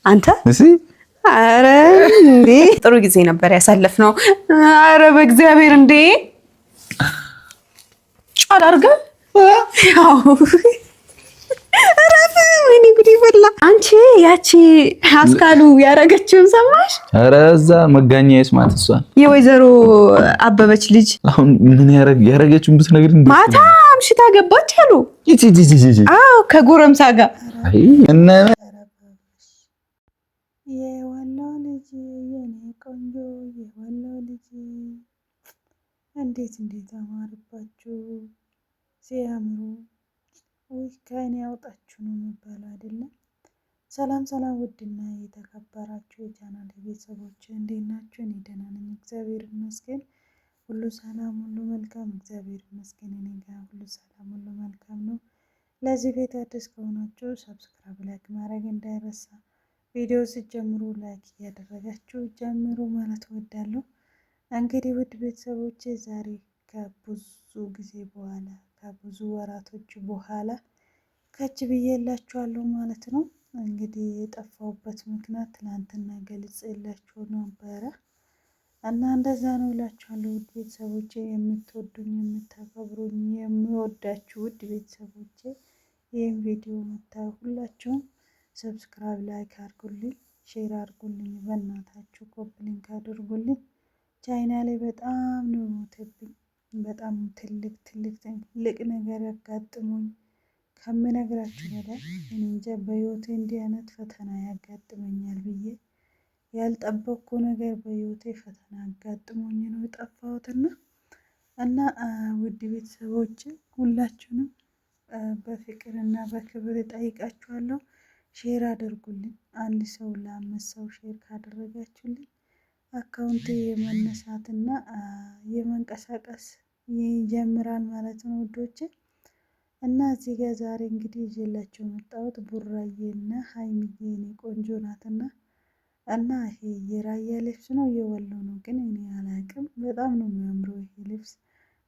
አንተ እሺ አረ እንዴ ጥሩ ጊዜ ነበር ያሳለፍነው። አረ በእግዚአብሔር እንዴ ጫል አድርገህ ያው ረፍ ወይኔ ጉድ ይፈላ። አንቺ ያቺ አስካሉ ያረገችውን ሰማሽ? ኧረ እዛ መጋኛዬስ ማለት እሷ የወይዘሮ አበበች ልጅ አሁን ምን ያረገችውን ብትነግሪኝ ማታ አምሽታ ገባች አሉ። እቺ አዎ ከጎረምሳ ጋር እነ የወሎ ልጅ የኔ ቆንጆ የወሎ ልጅ እንዴት አማረባችሁ ሲያምሩ። ውይ ከእኔ ያውጣችሁ ነው የሚባለው አይደለም። ሰላም ሰላም፣ ውድና የተከበራችሁ የቻናል ቤተሰቦች እንዴት ናችሁ? እኔ ደህና ነኝ፣ እግዚአብሔር ይመስገን። ሁሉ ሰላም፣ ሁሉ መልካም፣ እግዚአብሔር ይመስገን። እኔ ጋር ሁሉ ሰላም፣ ሁሉ መልካም ነው። ለዚህ ቤት አዲስ ከሆናችሁ ሰብስክራይብ፣ ላይክ ማድረግ እንዳይረሳ። ቪዲዮ ስትጀምሩ ላይክ እያደረጋችሁ ጀምሩ ማለት እወዳለሁ። እንግዲህ ውድ ቤተሰቦቼ ዛሬ ከብዙ ጊዜ በኋላ ከብዙ ወራቶች በኋላ ከች ብዬላችኋለሁ ማለት ነው። እንግዲህ የጠፋሁበት ምክንያት ትናንትና ገልጬላችሁ ነበረ እና እንደዛ ነው እላችኋለሁ። ውድ ቤተሰቦቼ የምትወዱኝ የምታከብሩኝ የምወዳችሁ ውድ ቤተሰቦቼ ይህን ቪዲዮ መታዩ ሁላችሁም ሰብስክራይብ ላይክ አድርጉልኝ፣ ሼር አድርጉልኝ፣ በእናታችሁ ኮፒ ሊንክ አድርጉልኝ። ቻይና ላይ በጣም ነው ሞተብኝ። በጣም ትልቅ ነገር ያጋጥሙኝ ከምነግራችሁ በላይ እኔ እንጃ በህይወቴ እንዲህ አይነት ፈተና ያጋጥመኛል ብዬ ያልጠበቅኩ ነገር በህይወቴ ፈተና ያጋጥሞኝ ነው የጠፋሁትና እና ውድ ቤተሰቦች ሁላችሁንም በፍቅርና በክብር እጠይቃችኋለሁ። ሼር አድርጉልኝ። አንድ ሰው ለአምስት ሰው ሼር ካደረጋችሁልኝ አካውንቴ የመነሳትና የመንቀሳቀስ ይጀምራል ማለት ነው ውዶቼ። እና እዚህ ጋር ዛሬ እንግዲህ ይዤላችሁ የመጣሁት ቡራዬና ሀይሚዬ የኔ ቆንጆ ናትና እና ይሄ የራያ ልብስ ነው የወሎ ነው ግን እኔ አላውቅም። በጣም ነው የሚያምረው ይሄ ልብስ።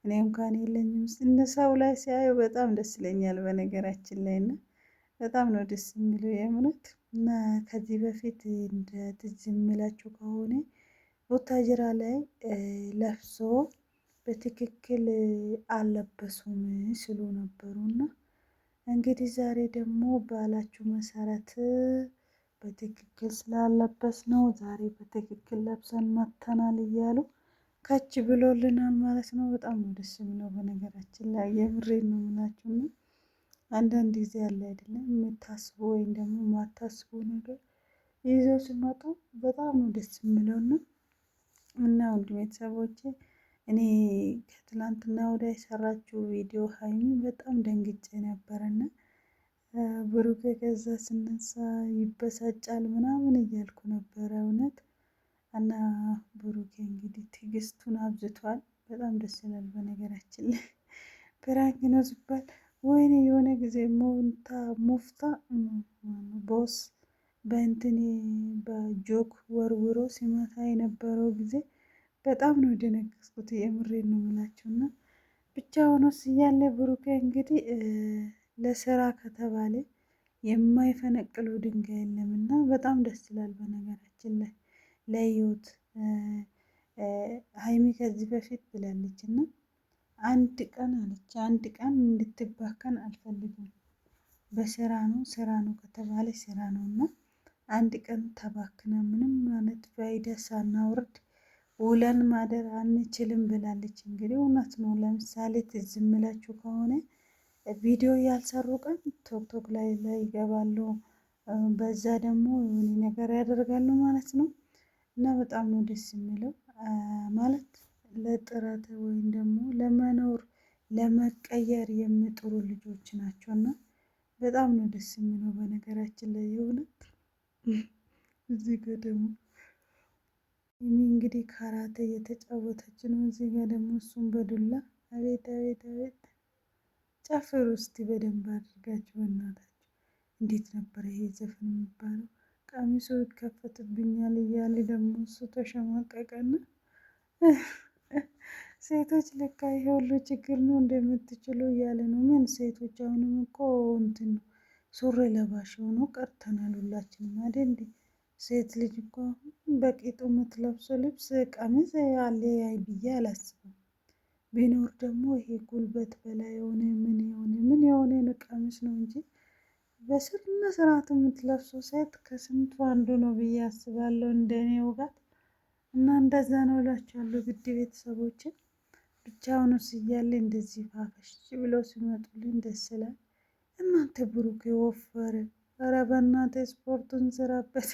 እኔ እንኳን የለኝም፣ እንደ ሰው ላይ ሲያየው በጣም ደስ ይለኛል በነገራችን ላይ እና በጣም ነው ደስ የሚለው የእውነት። እና ከዚህ በፊት እንደ ትዝ የሚላችሁ ከሆነ ቡታጅራ ላይ ለብሶ በትክክል አልለበሱም ስሉ ነበሩና እንግዲህ ዛሬ ደግሞ ባላችሁ መሰረት በትክክል ስላለበስ ነው ዛሬ በትክክል ለብሰን መተናል እያሉ ከች ብሎልናል ማለት ነው። በጣም ነው ደስ የሚለው በነገራችን ላይ የምሬን ነው የምላችሁ ነው። አንዳንድ ጊዜ ያለ አይደለም የምታስቡ ወይም ደግሞ የማታስቡ ነገር ይዘው ሲመጡ በጣም ነው ደስ የሚለውና እና ውድ ቤተሰቦቼ እኔ ከትላንትና ወዲያ የሰራችው ቪዲዮ ሀይሚ በጣም ደንግጬ ነበረና ብሩኬ ከዛ ስነሳ ይበሳጫል ምናምን እያልኩ ነበረ እውነት። እና ብሩኬ እንግዲህ ትዕግስቱን አብዝቷል። በጣም ደስ ይላል በነገራችን ላይ ፕራንክ ነው ሲባል ወይኔ የሆነ ጊዜ ሙፍታ ቦስ በእንትኔ በጆክ ወርውሮ ሲመታ የነበረው ጊዜ በጣም ነው የደነገጥኩት። የምሬን ነው የምላችሁ እና ብቻ ሆኖስ እያለ ብሩኬ እንግዲህ ለስራ ከተባለ የማይፈነቅለው ድንጋይ የለምና በጣም ደስ ይላል በነገራችን ላይ ለህይወት ሀይሚ ከዚህ በፊት ብላለች እና አንድ ቀን እንድትባከን አልፈልግም። በስራ ነው ስራ ነው ከተባለ ስራ ነው እና አንድ ቀን ተባክነ ምንም ማለት ፋይዳ ሳናወርድ ውለን ማደር አንችልም ብላለች። እንግዲህ እውነት ነው። ለምሳሌ ትዝ የሚላችሁ ከሆነ ቪዲዮ ያልሰሩ ቀን ቶክቶክ ላይ ይገባሉ፣ በዛ ደግሞ የሆነ ነገር ያደርጋሉ ማለት ነው እና በጣም ነው ደስ የሚለው ማለት ለጥረት ወይም ደግሞ ለመኖር ለመቀየር የሚጥሩ ልጆች ናቸውና በጣም ነው ደስ የሚለው በነገራችን ላይ የእውነት። እዚህ ጋር ደግሞ እንግዲህ ካራቴ እየተጫወተች ነው። እዚህ ጋር ደግሞ እሱም በዱላ አቤት አቤት አቤት። ጨፍሩ እስቲ በደንብ አድርጋችሁ በእናታችሁ። እንዴት ነበር ይሄ ዘፈን የሚባለው? ቀሚሱ ይከፈትብኛል እያለ ደግሞ እሱ ተሸማቀቀና ሴቶች ለካ ይሄ ሁሉ ችግር ነው እንደምትችሉ እያለ ነው። ምን ሴቶች አሁንም እኮ እንትን ነው ሱሪ ለባሽ ሆኖ ቀርተናል ሁላችንም አይደል እንዴ? ሴት ልጅ እኮ በቂጡ የምትለብሰው ልብስ ቀሚስ አለ ያይ ብዬ አላስብም። ቢኖር ደግሞ ይሄ ጉልበት በላይ የሆነ ምን የሆነ ቀሚስ ነው እንጂ በስነ ስርዓት የምትለብሰው ሴት ከስንቱ አንዱ ነው ብዬ አስባለሁ፣ እንደኔ ውጋት እና እንደዛ ነው እላችኋለሁ። ግድ ቤተሰቦችን ብቻውንስ እያለ እንደዚህ ፋፈሽ ብለው ሲመጡልኝ ደስ ይላል። እናንተ ብሩክ ወፈረ፣ ኧረ በእናትህ ስፖርቱን ስራበት።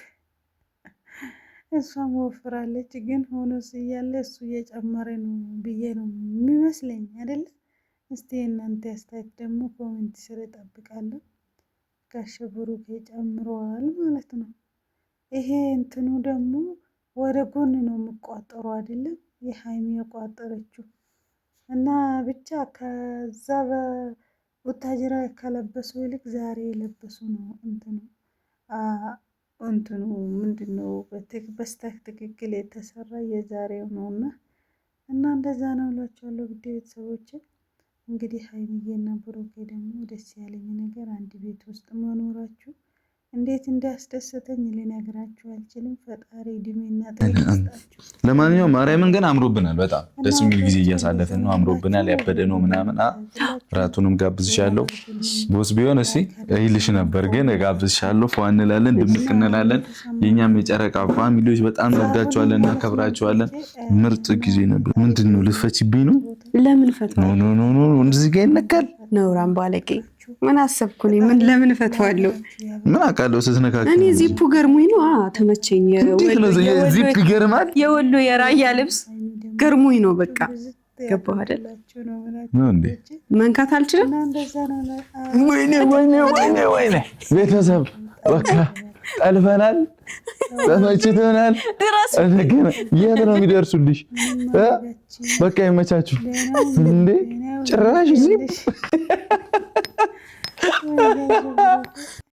እሷም ወፍራለች፣ ግን ሆኖስ እያለ እሱ እየጨመረ ነው ብዬ ነው የሚመስለኝ አይደለ? እስቲ እናንተ አስተያየት ደግሞ ኮሜንት ስር እጠብቃለሁ። ጋሽ ብሩክ ጨምረዋል ማለት ነው። ይሄ እንትኑ ደግሞ ወደ ጎን ነው የሚቋጠሩ አይደለም? የሀይሚ የቋጠረችው እና ብቻ ከዛ በቡታጅራ ከለበሱ ይልቅ ዛሬ የለበሱ ነው እንትኑ ምንድነው በስተክክል የተሰራ የዛሬው ነውና እና እንደዛ ነው እላችኋለሁ። ውድ ቤተሰቦቼ እንግዲህ ሀይሚዬና ብሩኬ ደግሞ ደስ ያለኝ ነገር አንድ ቤት ውስጥ መኖራችሁ እንዴት እንዳስደሰተኝ ልነግራችሁ አልችልም። ፈጣሪ እድሜና ጤና ይስጣችሁ። ለማንኛውም ማርያምን ግን አምሮብናል፣ በጣም ደስ የሚል ጊዜ እያሳለፍን ነው። አምሮብናል፣ ያበደ ነው ምናምን። ራቱንም ጋብዝሻለሁ ቦስ ቢሆን እሺ ይልሽ ነበር፣ ግን ጋብዝሻለሁ። ፏ እንላለን፣ ድምቅ እንላለን። የኛም የጨረቃ ፋሚሊዎች በጣም እንወዳቸዋለን፣ እናከብራቸዋለን። ምርጥ ጊዜ ነበር። ምንድነው ልትፈቺብኝ ነው? ለምን ፈትዋ ኖ እንደዚህ ጋር ይነካል። ነውራም ባለቄ ምን አሰብኩ እኔ? ምን ለምን ፈትዋለሁ? ምን አውቃለሁ ስትነካከኝ። እኔ ዚፑ ገርሞኝ ነው። ተመቸኝ። ዚፕ ይገርማል። የወሎ የራያ ልብስ ገርሞኝ ነው። በቃ ገባህ አይደል? ነው እንዴ? መንካት አልችልም። ወይኔ ቤተሰብ በቃ ጠልፈናል፣ ተመችቶናል። የት ነው የሚደርሱልሽ? በቃ ይመቻችሁ። እንዴ ጭራሽ ዚፕ